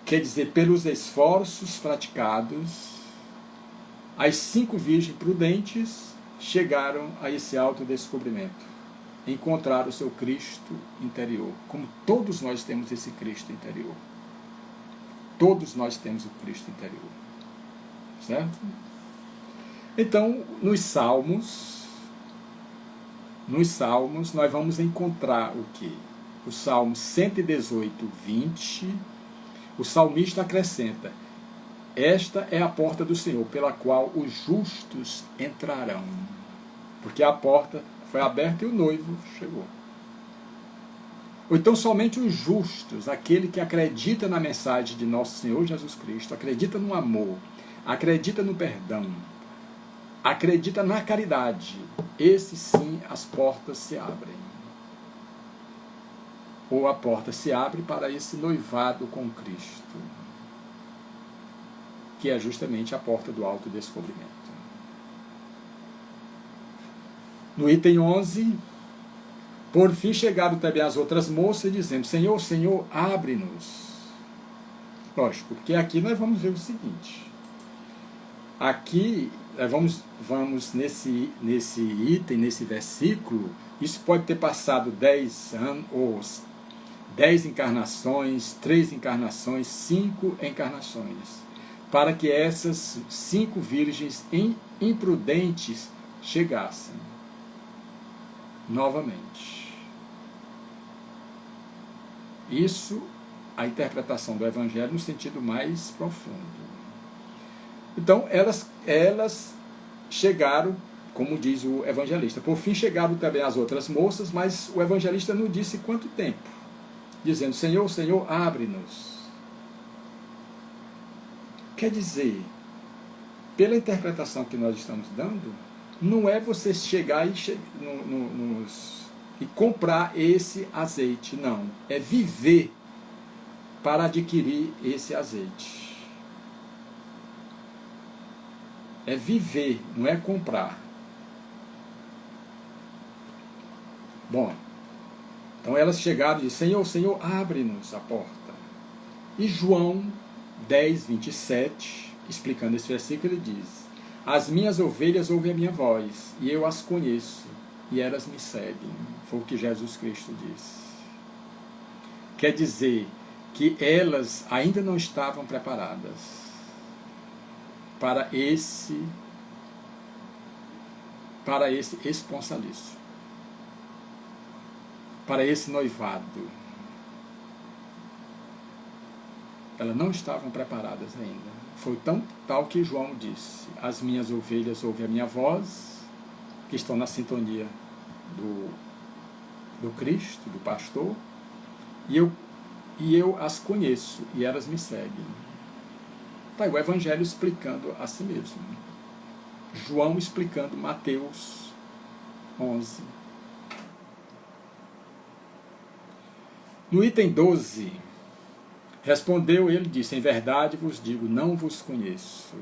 Quer dizer, pelos esforços praticados, as 5 virgens prudentes chegaram a esse autodescobrimento. Encontraram o seu Cristo interior. Como todos nós temos esse Cristo interior. Todos nós temos o Cristo interior. Certo? Então, nos Salmos, nós vamos encontrar o quê? O Salmo 118, 20, o salmista acrescenta: esta é a porta do Senhor, pela qual os justos entrarão. Porque a porta foi aberta e o noivo chegou. Ou então somente os justos, aquele que acredita na mensagem de nosso Senhor Jesus Cristo, acredita no amor, acredita no perdão, acredita na caridade, esse sim as portas se abrem. Ou a porta se abre para esse noivado com Cristo, que é justamente a porta do autodescobrimento. No item 11, por fim chegaram também as outras moças, dizendo: Senhor, Senhor, abre-nos. Lógico, porque aqui nós vamos ver o seguinte. Aqui, vamos nesse item, nesse versículo, isso pode ter passado 10 anos, ou 10 encarnações, 3 encarnações, 5 encarnações, para que essas 5 virgens imprudentes chegassem novamente. Isso, a interpretação do Evangelho no sentido mais profundo. Então, elas chegaram, como diz o evangelista. Por fim chegaram também as outras moças, mas o evangelista não disse quanto tempo, dizendo: Senhor, Senhor, abre-nos. Quer dizer, pela interpretação que nós estamos dando, não é você chegar e comprar esse azeite, não. É viver para adquirir esse azeite. É viver, não é comprar. Bom, então elas chegaram e disseram: Senhor, Senhor, abre-nos a porta. E João 10, 27, explicando esse versículo, ele diz: as minhas ovelhas ouvem a minha voz, e eu as conheço, e elas me seguem. Foi o que Jesus Cristo disse. Quer dizer que elas ainda não estavam preparadas para esse esponsaliço, para esse noivado. Elas não estavam preparadas ainda. Foi tal que João disse: as minhas ovelhas ouvem a minha voz, que estão na sintonia do Cristo, do pastor, e eu as conheço, e elas me seguem. Está aí o Evangelho explicando a si mesmo. João explicando Mateus 11. No item 12, respondeu ele, disse: em verdade vos digo, não vos conheço.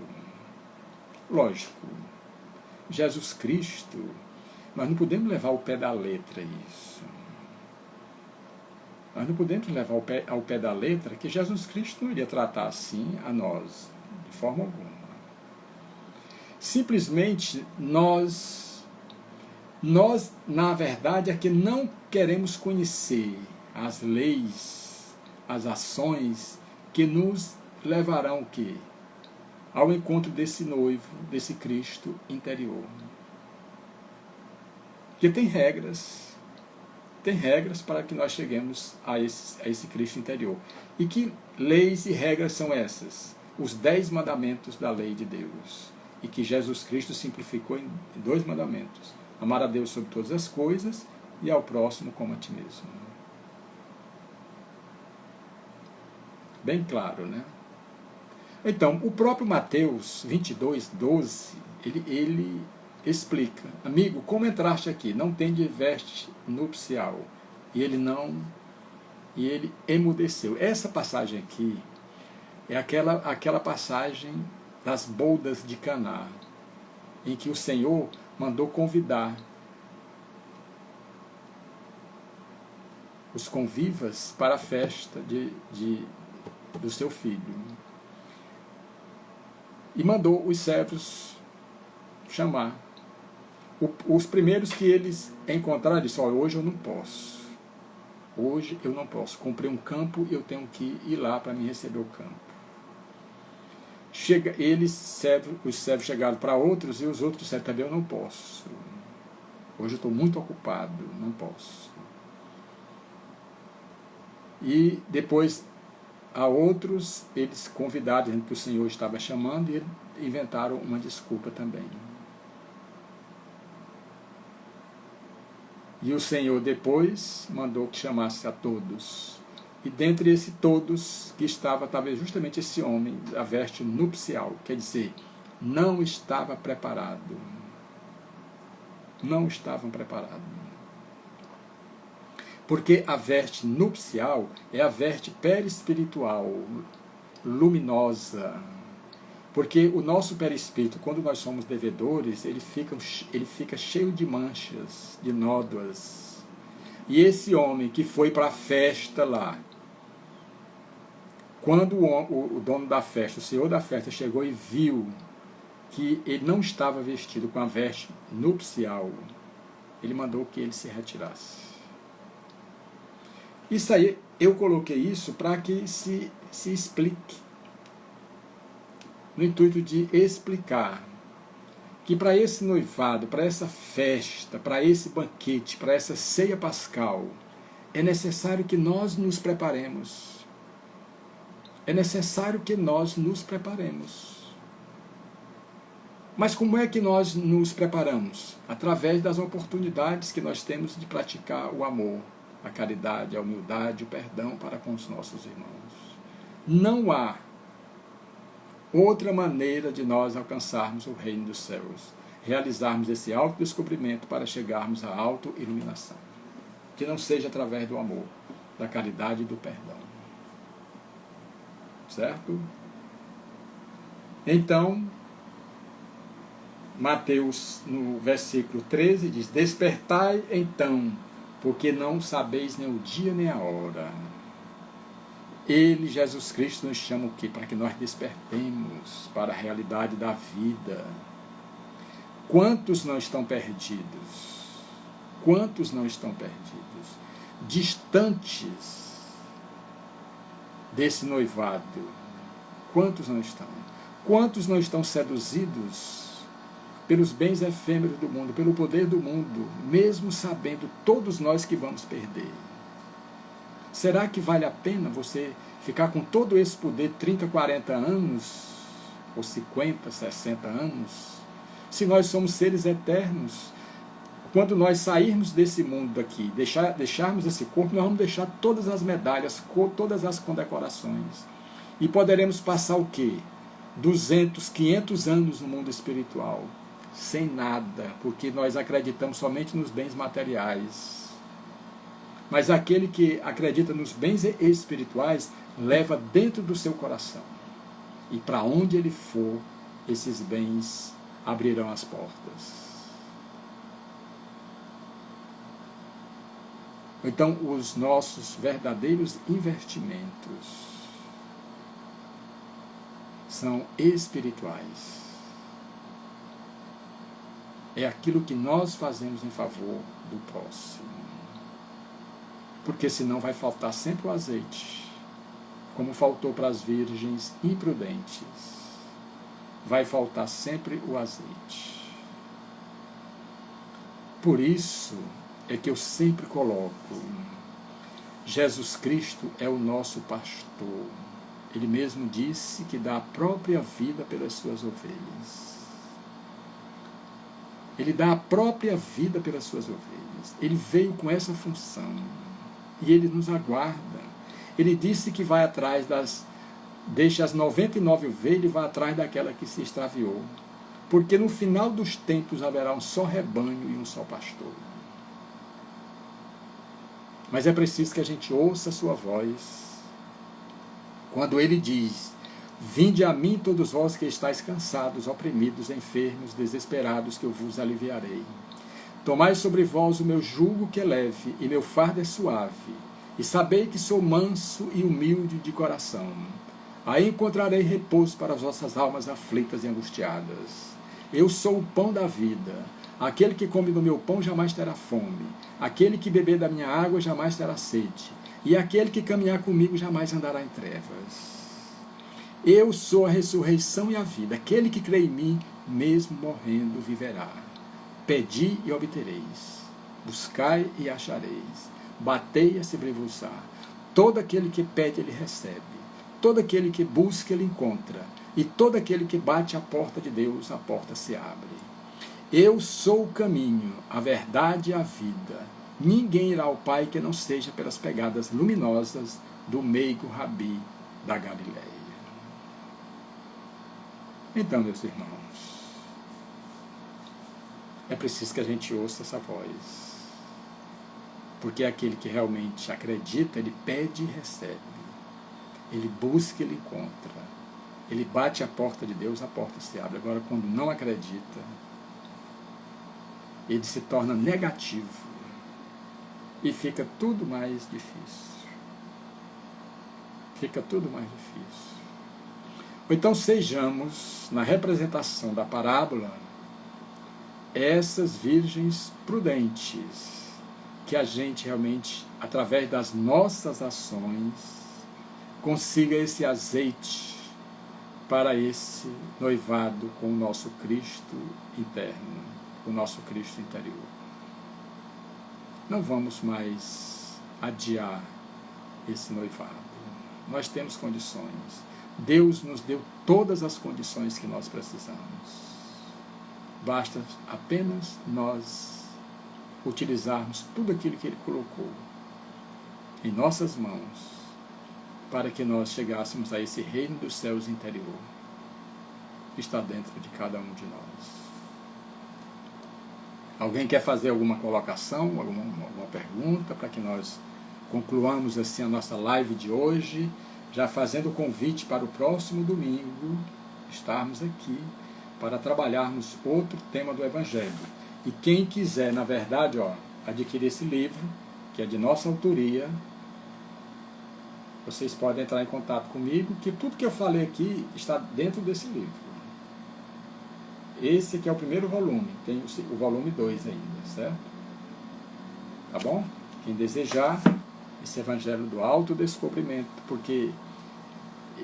Lógico, Jesus Cristo, nós não podemos levar ao pé da letra isso. Nós não podemos levar ao pé da letra que Jesus Cristo não iria tratar assim a nós, de forma alguma. Simplesmente nós, na verdade, é que não queremos conhecer as leis, as ações que nos levarão o quê? Ao encontro desse noivo, desse Cristo interior. Porque tem regras para que nós cheguemos a esse Cristo interior. E que leis e regras são essas? Os 10 mandamentos da lei de Deus. E que Jesus Cristo simplificou em 2 mandamentos. Amar a Deus sobre todas as coisas e ao próximo como a ti mesmo. Bem claro, né? Então, o próprio Mateus 22:12, ele explica: amigo, como entraste aqui? Não tende veste nupcial. E ele emudeceu. Essa passagem aqui é aquela passagem das bodas de Caná, em que o Senhor mandou convidar os convivas para a festa do seu filho. E mandou os servos chamar. Os primeiros que eles encontraram, disseram: olha, hoje eu não posso. Hoje eu não posso. Comprei um campo e eu tenho que ir lá para me receber o campo. Os servos chegaram para outros e os outros disseram: também eu não posso. Hoje eu estou muito ocupado, não posso. E depois a outros, eles convidaram, dizendo que o Senhor estava chamando, e inventaram uma desculpa também. E o Senhor depois mandou que chamasse a todos. E dentre esses todos, que estava talvez justamente esse homem, a veste nupcial, quer dizer, não estava preparado. Não estavam preparados. Porque a veste nupcial é a veste perispiritual, luminosa. Porque o nosso perispírito, quando nós somos devedores, ele fica cheio de manchas, de nódoas. E esse homem que foi para a festa lá, quando o dono da festa, o senhor da festa, chegou e viu que ele não estava vestido com a veste nupcial, ele mandou que ele se retirasse. Isso aí, eu coloquei isso para que se explique, no intuito de explicar que para esse noivado, para essa festa, para esse banquete, para essa ceia pascal, é necessário que nós nos preparemos. É necessário que nós nos preparemos. Mas como é que nós nos preparamos? Através das oportunidades que nós temos de praticar o amor, a caridade, a humildade, o perdão para com os nossos irmãos. Não há outra maneira de nós alcançarmos o reino dos céus, realizarmos esse autodescobrimento para chegarmos à autoiluminação, que não seja através do amor, da caridade e do perdão. Certo? Então, Mateus, no versículo 13, diz: despertai então, porque não sabeis nem o dia nem a hora. Ele, Jesus Cristo, nos chama o quê? Para que nós despertemos para a realidade da vida. Quantos não estão perdidos? Quantos não estão perdidos? Distantes desse noivado. Quantos não estão? Quantos não estão seduzidos pelos bens efêmeros do mundo, pelo poder do mundo, mesmo sabendo todos nós que vamos perder? Será que vale a pena você ficar com todo esse poder 30, 40 anos, ou 50, 60 anos, se nós somos seres eternos? Quando nós sairmos desse mundo aqui, deixarmos esse corpo, nós vamos deixar todas as medalhas, todas as condecorações. E poderemos passar o quê? 200, 500 anos no mundo espiritual, sem nada, porque nós acreditamos somente nos bens materiais. Mas aquele que acredita nos bens espirituais, leva dentro do seu coração. E para onde ele for, esses bens abrirão as portas. Então, os nossos verdadeiros investimentos são espirituais. É aquilo que nós fazemos em favor do próximo. Porque senão vai faltar sempre o azeite, como faltou para as virgens imprudentes. Vai faltar sempre o azeite. Por isso é que eu sempre coloco, Jesus Cristo é o nosso pastor. Ele mesmo disse que dá a própria vida pelas suas ovelhas. Ele dá a própria vida pelas suas ovelhas. Ele veio com essa função. E ele nos aguarda. Ele disse que vai atrás deixa as 99 ovelhas e vai atrás daquela que se extraviou. Porque no final dos tempos haverá um só rebanho e um só pastor. Mas é preciso que a gente ouça a sua voz. Quando ele diz: vinde a mim todos vós que estáis cansados, oprimidos, enfermos, desesperados, que eu vos aliviarei. Tomai sobre vós o meu jugo que é leve, e meu fardo é suave. E sabei que sou manso e humilde de coração. Aí encontrarei repouso para as vossas almas aflitas e angustiadas. Eu sou o pão da vida. Aquele que come do meu pão jamais terá fome. Aquele que beber da minha água jamais terá sede. E aquele que caminhar comigo jamais andará em trevas. Eu sou a ressurreição e a vida. Aquele que crê em mim, mesmo morrendo, viverá. Pedi e obtereis. Buscai e achareis. Batei e se abrir-vos-á. Todo aquele que pede, ele recebe. Todo aquele que busca, ele encontra. E todo aquele que bate à porta de Deus, a porta se abre. Eu sou o caminho, a verdade e a vida. Ninguém irá ao Pai que não seja pelas pegadas luminosas do meigo Rabi da Galileia. Então, meus irmãos, é preciso que a gente ouça essa voz. Porque aquele que realmente acredita, ele pede e recebe. Ele busca e ele encontra. Ele bate a porta de Deus, a porta se abre. Agora, quando não acredita, ele se torna negativo. E fica tudo mais difícil. Fica tudo mais difícil. Ou então sejamos, na representação da parábola, essas virgens prudentes, que a gente realmente, através das nossas ações, consiga esse azeite para esse noivado com o nosso Cristo interno, o nosso Cristo interior. Não vamos mais adiar esse noivado. Nós temos condições. Deus nos deu todas as condições que nós precisamos. Basta apenas nós utilizarmos tudo aquilo que Ele colocou em nossas mãos para que nós chegássemos a esse reino dos céus interior que está dentro de cada um de nós. Alguém quer fazer alguma colocação, alguma pergunta, para que nós concluamos assim a nossa live de hoje, já fazendo o convite para o próximo domingo, estarmos aqui para trabalharmos outro tema do Evangelho. E quem quiser, na verdade, adquirir esse livro, que é de nossa autoria, vocês podem entrar em contato comigo, que tudo que eu falei aqui está dentro desse livro. Esse aqui é o primeiro volume, tem o volume 2 ainda, certo? Tá bom? Quem desejar esse Evangelho do autodescobrimento, porque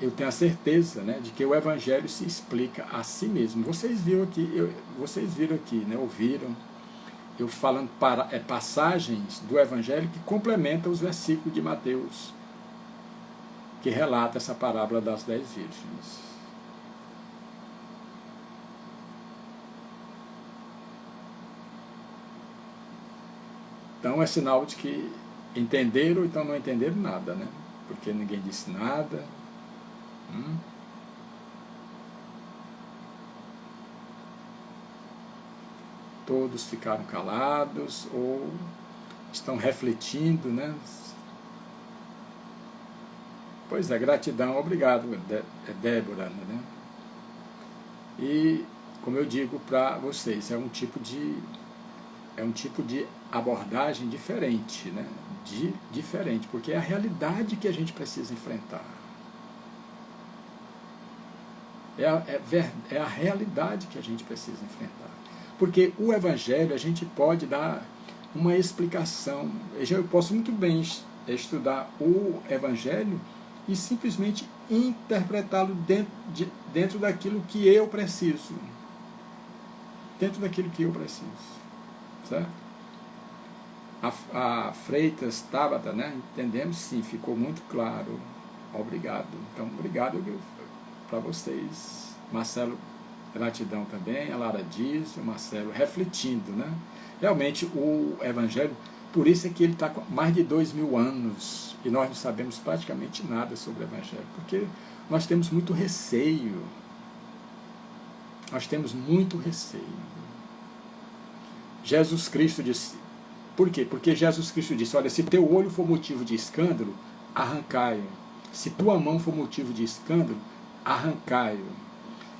eu tenho a certeza, né, de que o Evangelho se explica a si mesmo. Vocês viram aqui, né, ouviram eu falando passagens do Evangelho que complementam os versículos de Mateus, que relata essa parábola das 10 virgens. Então é sinal de que entenderam, então não entenderam nada, né? Porque ninguém disse nada. Todos ficaram calados ou estão refletindo, né? Pois é, gratidão, obrigado, Débora, né? E, como eu digo para vocês, é um tipo de é um tipo de abordagem diferente, né? Diferente, porque é a realidade que a gente precisa enfrentar. É a realidade que a gente precisa enfrentar. Porque o Evangelho, a gente pode dar uma explicação. Eu posso muito bem estudar o Evangelho e simplesmente interpretá-lo dentro daquilo que eu preciso. Dentro daquilo que eu preciso. Certo? A Freitas Tabata, né? Entendemos, sim, ficou muito claro. Obrigado. Então, obrigado para vocês. Marcelo, gratidão também. A Lara diz, o Marcelo refletindo, né? Realmente o Evangelho, por isso é que ele está com mais de 2000 anos e nós não sabemos praticamente nada sobre o Evangelho, porque nós temos muito receio. Nós temos muito receio. Jesus Cristo disse, por quê? Porque Jesus Cristo disse, olha, se teu olho for motivo de escândalo, arrancai-o. Se tua mão for motivo de escândalo, arrancai-o.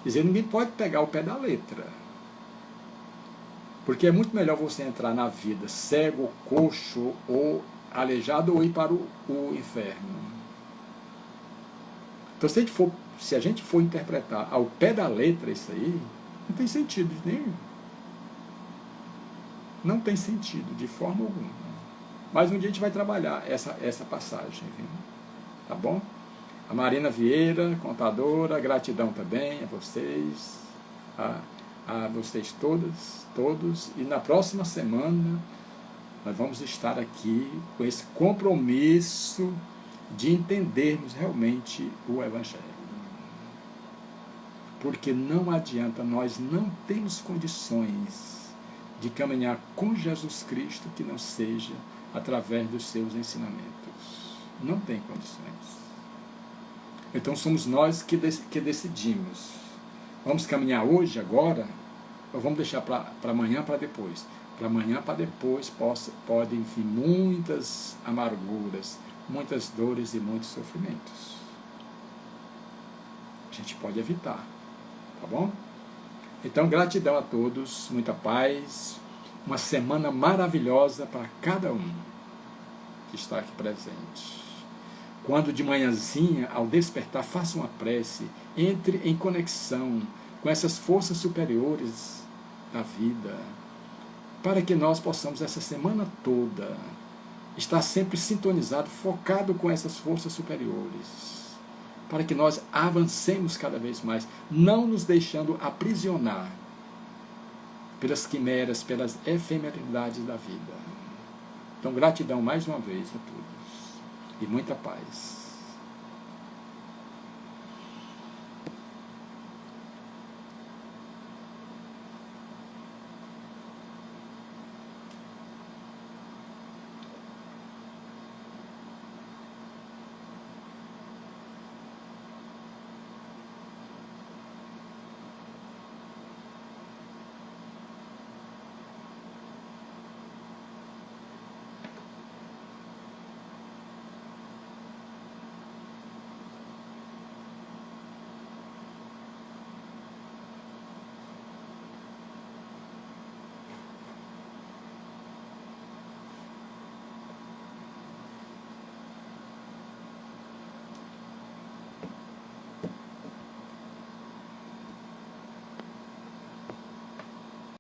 Quer dizer, ninguém pode pegar o pé da letra. Porque é muito melhor você entrar na vida cego, coxo ou aleijado ou ir para o inferno. Então, se a gente for interpretar ao pé da letra isso aí, não tem sentido nenhum. Não tem sentido, de forma alguma. Mas um dia a gente vai trabalhar essa passagem. Viu? Tá bom? A Marina Vieira, contadora, gratidão também a vocês, a vocês todos. E na próxima semana nós vamos estar aqui com esse compromisso de entendermos realmente o Evangelho. Porque não adianta, nós não temos condições de caminhar com Jesus Cristo que não seja através dos seus ensinamentos. Não tem condições. Então somos nós que decidimos. Vamos caminhar hoje, agora, ou vamos deixar para amanhã, para depois? Para amanhã, para depois, podem vir muitas amarguras, muitas dores e muitos sofrimentos. A gente pode evitar, tá bom? Então, gratidão a todos, muita paz, uma semana maravilhosa para cada um que está aqui presente. Quando de manhãzinha, ao despertar, faça uma prece, entre em conexão com essas forças superiores da vida, para que nós possamos, essa semana toda, estar sempre sintonizado, focado com essas forças superiores, para que nós avancemos cada vez mais, não nos deixando aprisionar pelas quimeras, pelas efemeridades da vida. Então, gratidão mais uma vez a todos. E muita paz.